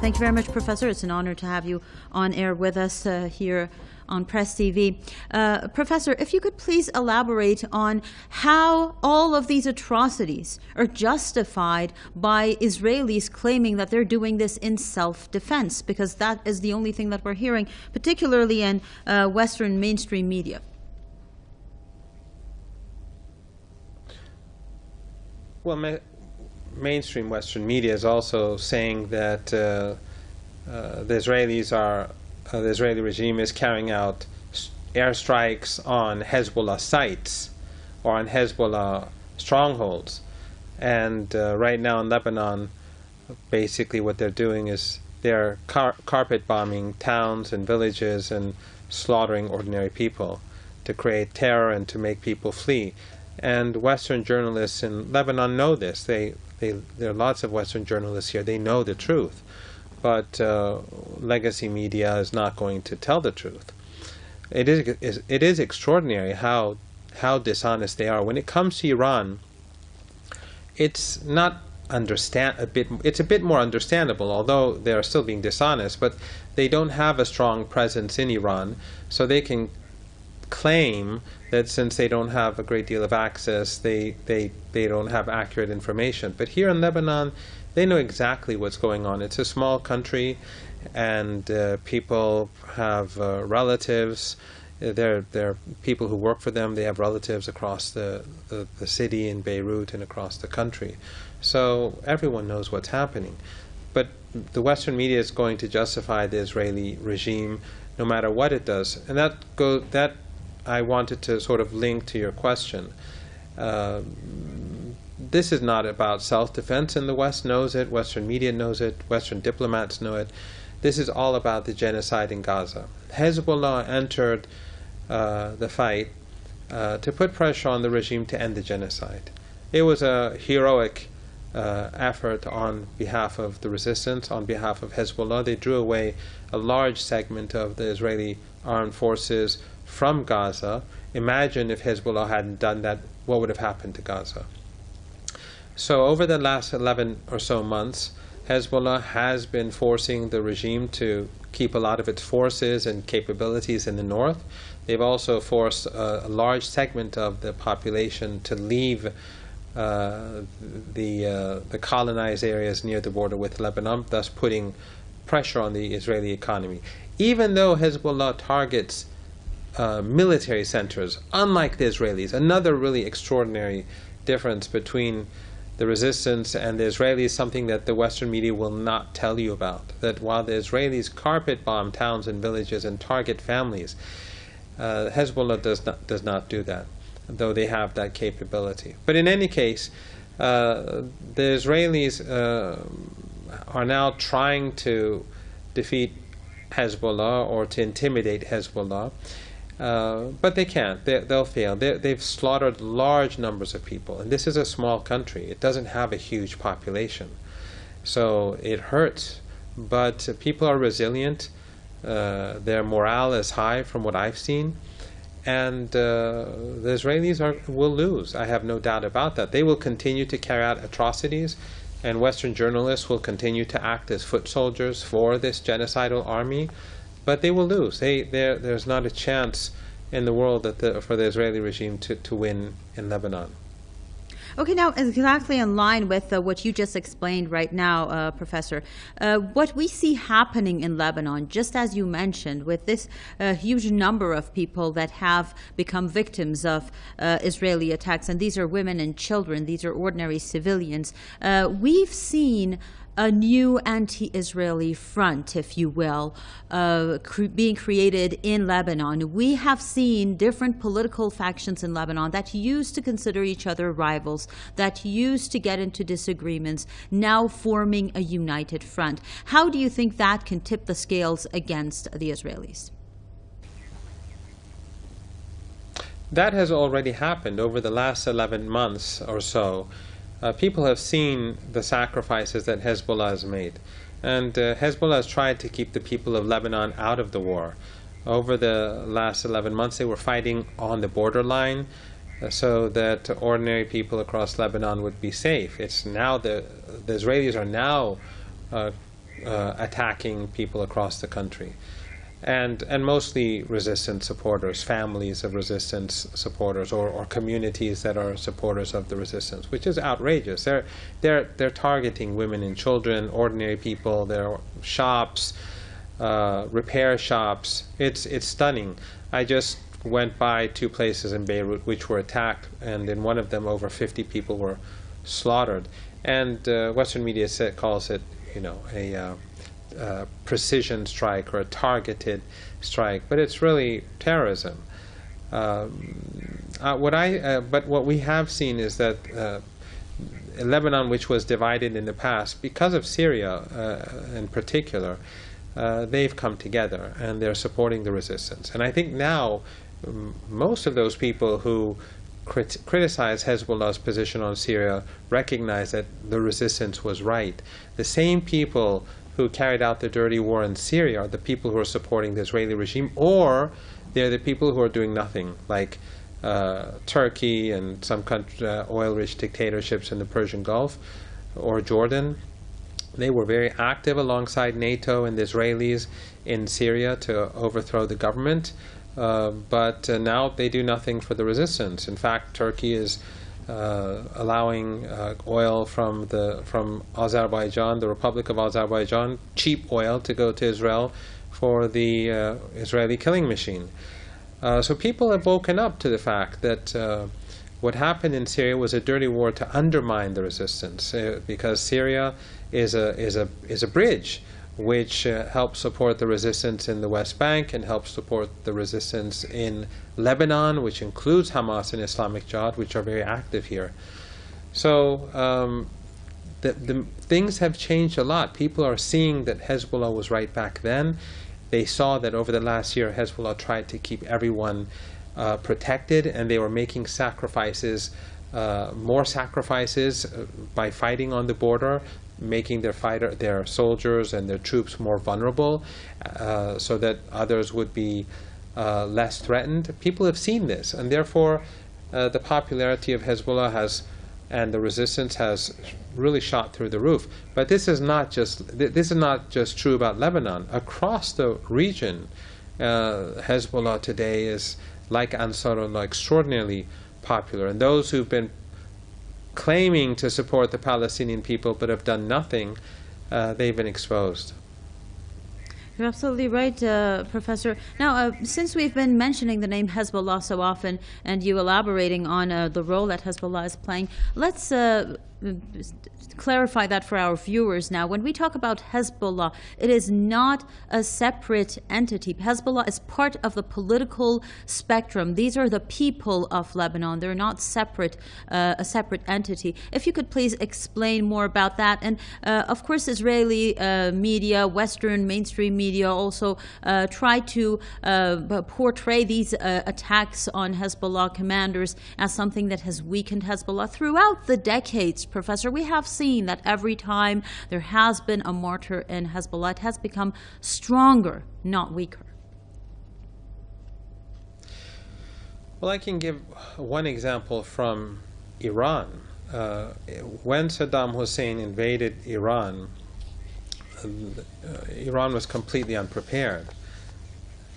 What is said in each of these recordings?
Thank you very much, Professor. It's an honor to have you on air with us here on Press TV. Professor, if you could please elaborate on how all of these atrocities are justified by Israelis claiming that they're doing this in self-defense, because that is the only thing that we're hearing, particularly in Western mainstream media. Well, mainstream Western media is also saying that the Israeli regime is carrying out airstrikes on Hezbollah sites or on Hezbollah strongholds. And right now in Lebanon, basically what they're doing is they're carpet bombing towns and villages and slaughtering ordinary people to create terror and to make people flee. And Western journalists in Lebanon know this. There are lots of Western journalists here. They know the truth. But legacy media is not going to tell the truth. It is extraordinary how dishonest they are. When it comes to Iran, it's not it's a bit more understandable, although they are still being dishonest. But they don't have a strong presence in Iran, so they can claim that since they don't have a great deal of access, they don't have accurate information. But here in Lebanon, they know exactly what's going on. It's a small country, and people have relatives. There are people who work for them. They have relatives across the city in Beirut and across the country. So everyone knows what's happening. But the Western media is going to justify the Israeli regime no matter what it does. And that I wanted to sort of link to your question. This is not about self-defense, and the West knows it, Western media knows it, Western diplomats know it. This is all about the genocide in Gaza. Hezbollah entered the fight to put pressure on the regime to end the genocide. It was a heroic effort on behalf of the resistance, on behalf of Hezbollah. They drew away a large segment of the Israeli armed forces from Gaza. Imagine if Hezbollah hadn't done that, what would have happened to Gaza? So over the last 11 or so months, Hezbollah has been forcing the regime to keep a lot of its forces and capabilities in the north. They've also forced a large segment of the population to leave the colonized areas near the border with Lebanon, thus putting pressure on the Israeli economy. Even though Hezbollah targets military centers, unlike the Israelis, another really extraordinary difference between the resistance and the Israelis, something that the Western media will not tell you about. That while the Israelis carpet bomb towns and villages and target families, Hezbollah does not do that, though they have that capability. But in any case, the Israelis are now trying to defeat Hezbollah or to intimidate Hezbollah. But they can't. They'll fail. They've slaughtered large numbers of people. And this is a small country. It doesn't have a huge population. So it hurts. But people are resilient. Their morale is high from what I've seen. And the Israelis will lose. I have no doubt about that. They will continue to carry out atrocities. And Western journalists will continue to act as foot soldiers for this genocidal army. But they will lose. There's not a chance in the world for the Israeli regime to win in Lebanon. Okay, now exactly in line with what you just explained right now, Professor, what we see happening in Lebanon, just as you mentioned, with this huge number of people that have become victims of Israeli attacks, and these are women and children, these are ordinary civilians, we've seen a new anti-Israeli front, if you will, being created in Lebanon. We have seen different political factions in Lebanon that used to consider each other rivals, that used to get into disagreements, now forming a united front. How do you think that can tip the scales against the Israelis? That has already happened over the last 11 months or so. People have seen the sacrifices that Hezbollah has made. And Hezbollah has tried to keep the people of Lebanon out of the war. Over the last 11 months, they were fighting on the borderline so that ordinary people across Lebanon would be safe. It's now the Israelis are now attacking people across the country. And mostly resistance supporters, families of resistance supporters, or communities that are supporters of the resistance, which is outrageous. They're targeting women and children, ordinary people, their shops, repair shops. It's stunning. I just went by 2 places in Beirut which were attacked, and in one of them over 50 people were slaughtered. And Western media calls it, a precision strike or a targeted strike, but it's really terrorism. But what we have seen is that Lebanon, which was divided in the past because of Syria in particular, they've come together and they're supporting the resistance. And I think now most of those people who criticize Hezbollah's position on Syria recognize that the resistance was right. The same people who carried out the dirty war in Syria are the people who are supporting the Israeli regime, or they're the people who are doing nothing, like Turkey and some oil-rich dictatorships in the Persian Gulf, or Jordan. They were very active alongside NATO and the Israelis in Syria to overthrow the government, but now they do nothing for the resistance. In fact, Turkey is allowing oil from Azerbaijan, the Republic of Azerbaijan, cheap oil, to go to Israel for the Israeli killing machine. So people have woken up to the fact that what happened in Syria was a dirty war to undermine the resistance, because Syria is a bridge which helps support the resistance in the West Bank and helps support the resistance in Lebanon, which includes Hamas and Islamic Jihad, which are very active here. So the things have changed a lot. People are seeing that Hezbollah was right back then. They saw that over the last year, Hezbollah tried to keep everyone protected, and they were making sacrifices, more sacrifices by fighting on the border, making their soldiers and their troops more vulnerable, so that others would be less threatened. People have seen this, and therefore the popularity of Hezbollah and the resistance has really shot through the roof. But this is not just true about Lebanon. Across the region, Hezbollah today is, like Ansarullah, extraordinarily popular, and those who've been claiming to support the Palestinian people but have done nothing, they've been exposed. You're absolutely right, Professor. Now, since we've been mentioning the name Hezbollah so often, and you elaborating on the role that Hezbollah is playing, let's clarify that for our viewers now. When we talk about Hezbollah, it is not a separate entity. Hezbollah is part of the political spectrum. These are the people of Lebanon. They're not separate, a separate entity. If you could please explain more about that. And of course, Israeli media, Western mainstream media also try to portray these attacks on Hezbollah commanders as something that has weakened Hezbollah. Throughout the decades, Professor, we have seen that every time there has been a martyr in Hezbollah, it has become stronger, not weaker. Well, I can give one example from Iran. When Saddam Hussein invaded Iran, Iran was completely unprepared.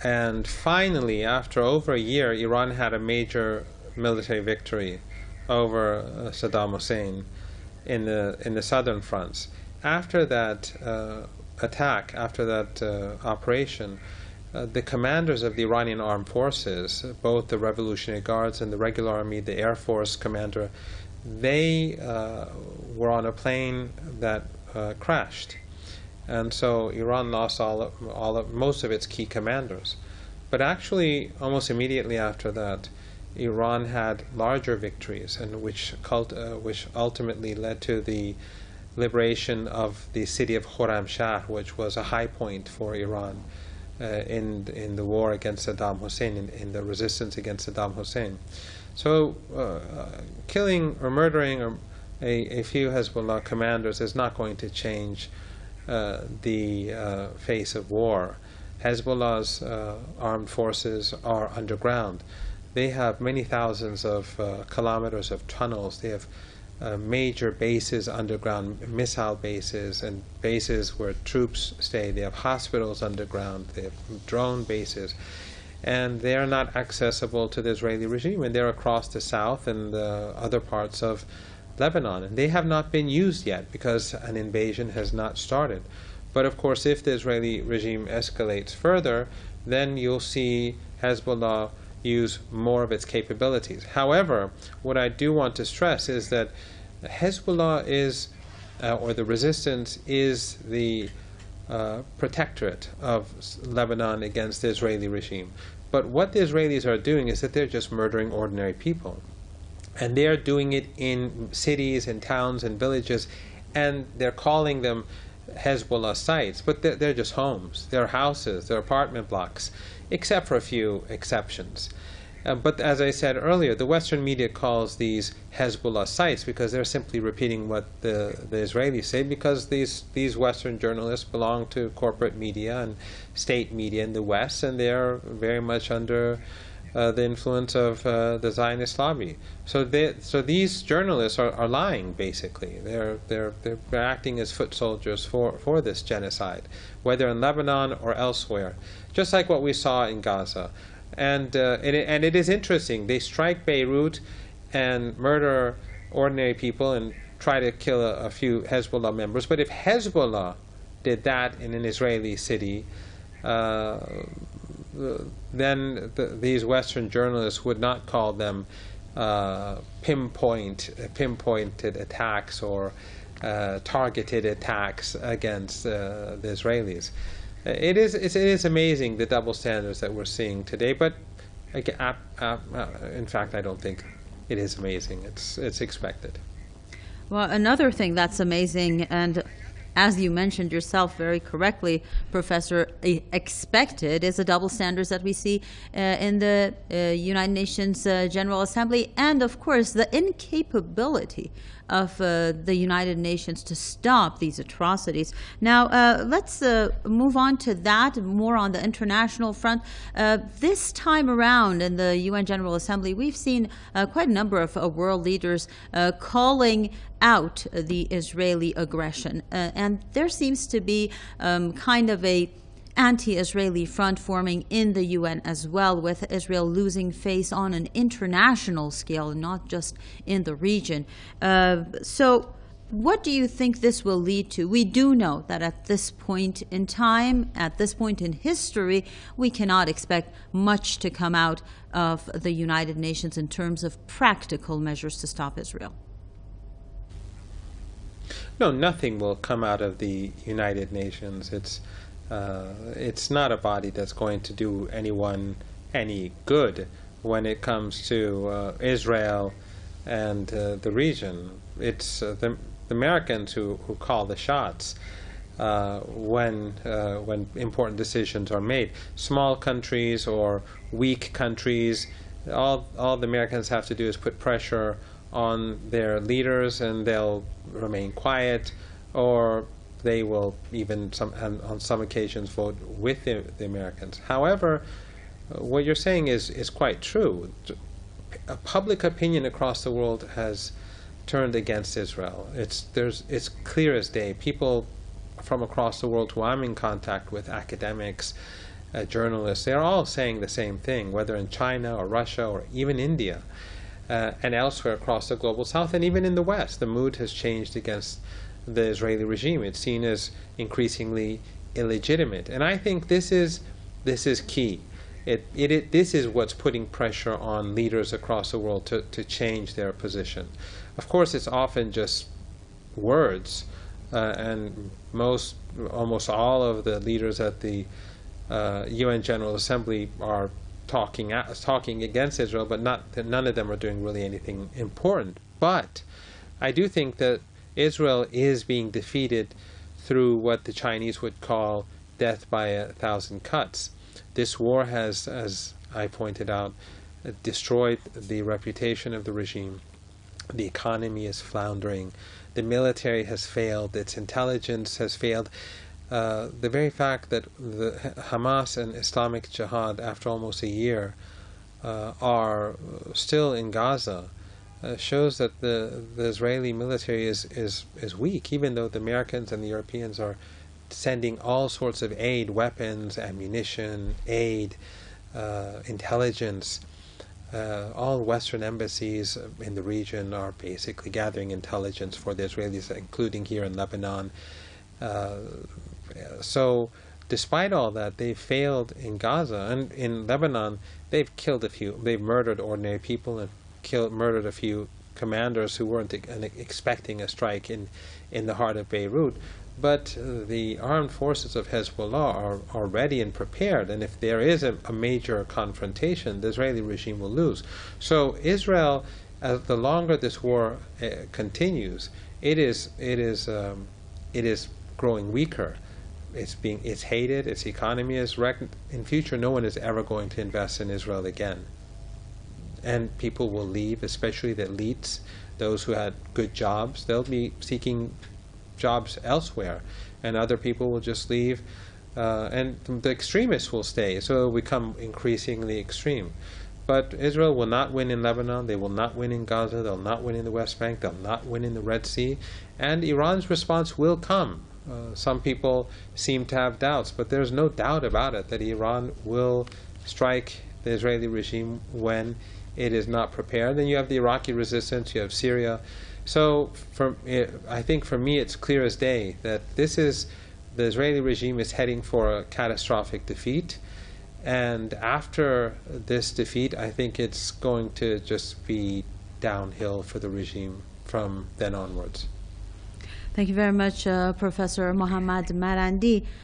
And finally, after over a year, Iran had a major military victory over Saddam Hussein in the southern fronts. After that attack, after that operation, the commanders of the Iranian armed forces, both the Revolutionary Guards and the regular army, the Air Force commander, they were on a plane that crashed. And so Iran lost most of its key commanders. But actually, almost immediately after that, Iran had larger victories, and which ultimately led to the liberation of the city of Khorramshahr, which was a high point for Iran in the war against Saddam Hussein, in the resistance against Saddam Hussein. So killing or murdering a few Hezbollah commanders is not going to change the face of war. Hezbollah's armed forces are underground. They have many thousands of kilometers of tunnels. They have major bases, underground missile bases, and bases where troops stay. They have hospitals underground. They have drone bases. And they are not accessible to the Israeli regime. And they're across the south and the other parts of Lebanon. And they have not been used yet because an invasion has not started. But of course, if the Israeli regime escalates further, then you'll see Hezbollah use more of its capabilities. However, what I do want to stress is that Hezbollah is, or the resistance is the protectorate of Lebanon against the Israeli regime. But what the Israelis are doing is that they're just murdering ordinary people. And they're doing it in cities and towns and villages, and they're calling them Hezbollah sites, but they're just homes. They're houses, they're apartment blocks, except for a few exceptions. But as I said earlier, the Western media calls these Hezbollah sites because they're simply repeating what the Israelis say, because these Western journalists belong to corporate media and state media in the West, and they're very much under the influence of the Zionist lobby. So these journalists are lying, basically. They're acting as foot soldiers for this genocide, whether in Lebanon or elsewhere, just like what we saw in Gaza. And it is interesting. They strike Beirut and murder ordinary people and try to kill a few Hezbollah members. But if Hezbollah did that in an Israeli city, then these Western journalists would not call them pinpointed attacks or targeted attacks against the Israelis. It is amazing, the double standards that we're seeing today, but in fact, I don't think it is amazing. It's expected. Well, another thing that's amazing, and as you mentioned yourself very correctly, Professor, expected, is the double standards that we see in the United Nations General Assembly, and of course the incapability of the United Nations to stop these atrocities. Now, let's move on to that, more on the international front. This time around in the UN General Assembly, we've seen quite a number of world leaders calling out the Israeli aggression. And there seems to be kind of a anti-Israeli front forming in the UN as well, with Israel losing face on an international scale, not just in the region. So what do you think this will lead to? We do know that at this point in time, at this point in history, we cannot expect much to come out of the United Nations in terms of practical measures to stop Israel. No, nothing will come out of the United Nations. It's not a body that's going to do anyone any good when it comes to Israel and the region. It's the Americans who call the shots when important decisions are made. Small countries or weak countries, all the Americans have to do is put pressure on their leaders, and they'll remain quiet, or they will even on some occasions vote with the Americans. However, what you're saying is quite true. Public opinion across the world has turned against Israel. It's clear as day. People from across the world who I'm in contact with, academics, journalists, they're all saying the same thing, whether in China or Russia or even India and elsewhere across the global south, and even in the West. The mood has changed against the Israeli regime. It's seen as increasingly illegitimate, and I think this is key. This is what's putting pressure on leaders across the world to change their position. Of course, it's often just words, and almost all of the leaders at the UN General Assembly are talking against Israel, but none of them are doing really anything important. But I do think that Israel is being defeated through what the Chinese would call death by 1,000 cuts. This war has, as I pointed out, destroyed the reputation of the regime. The economy is floundering. The military has failed. Its intelligence has failed. The very fact that the Hamas and Islamic Jihad, after almost a year, are still in Gaza shows that the Israeli military is weak, even though the Americans and the Europeans are sending all sorts of aid, weapons, ammunition, aid, intelligence. All Western embassies in the region are basically gathering intelligence for the Israelis, including here in Lebanon. So despite all that, they've failed in Gaza. And in Lebanon, they've murdered ordinary people and murdered a few commanders who weren't expecting a strike in the heart of Beirut. But the armed forces of Hezbollah are ready and prepared, and if there is a major confrontation, the Israeli regime will lose. So Israel, the longer this war continues, it is growing weaker. It's hated. Its economy is wrecked. In future, no one is ever going to invest in Israel again, and people will leave, especially the elites, those who had good jobs. They'll be seeking jobs elsewhere, and other people will just leave, and the extremists will stay, so it will become increasingly extreme. But Israel will not win in Lebanon, they will not win in Gaza, they'll not win in the West Bank, they'll not win in the Red Sea, and Iran's response will come. Some people seem to have doubts, but there's no doubt about it that Iran will strike the Israeli regime when it is not prepared. Then you have the Iraqi resistance, you have Syria. So I think for me it's clear as day that the Israeli regime is heading for a catastrophic defeat. And after this defeat, I think it's going to just be downhill for the regime from then onwards. Thank you very much, Professor Mohammad Marandi.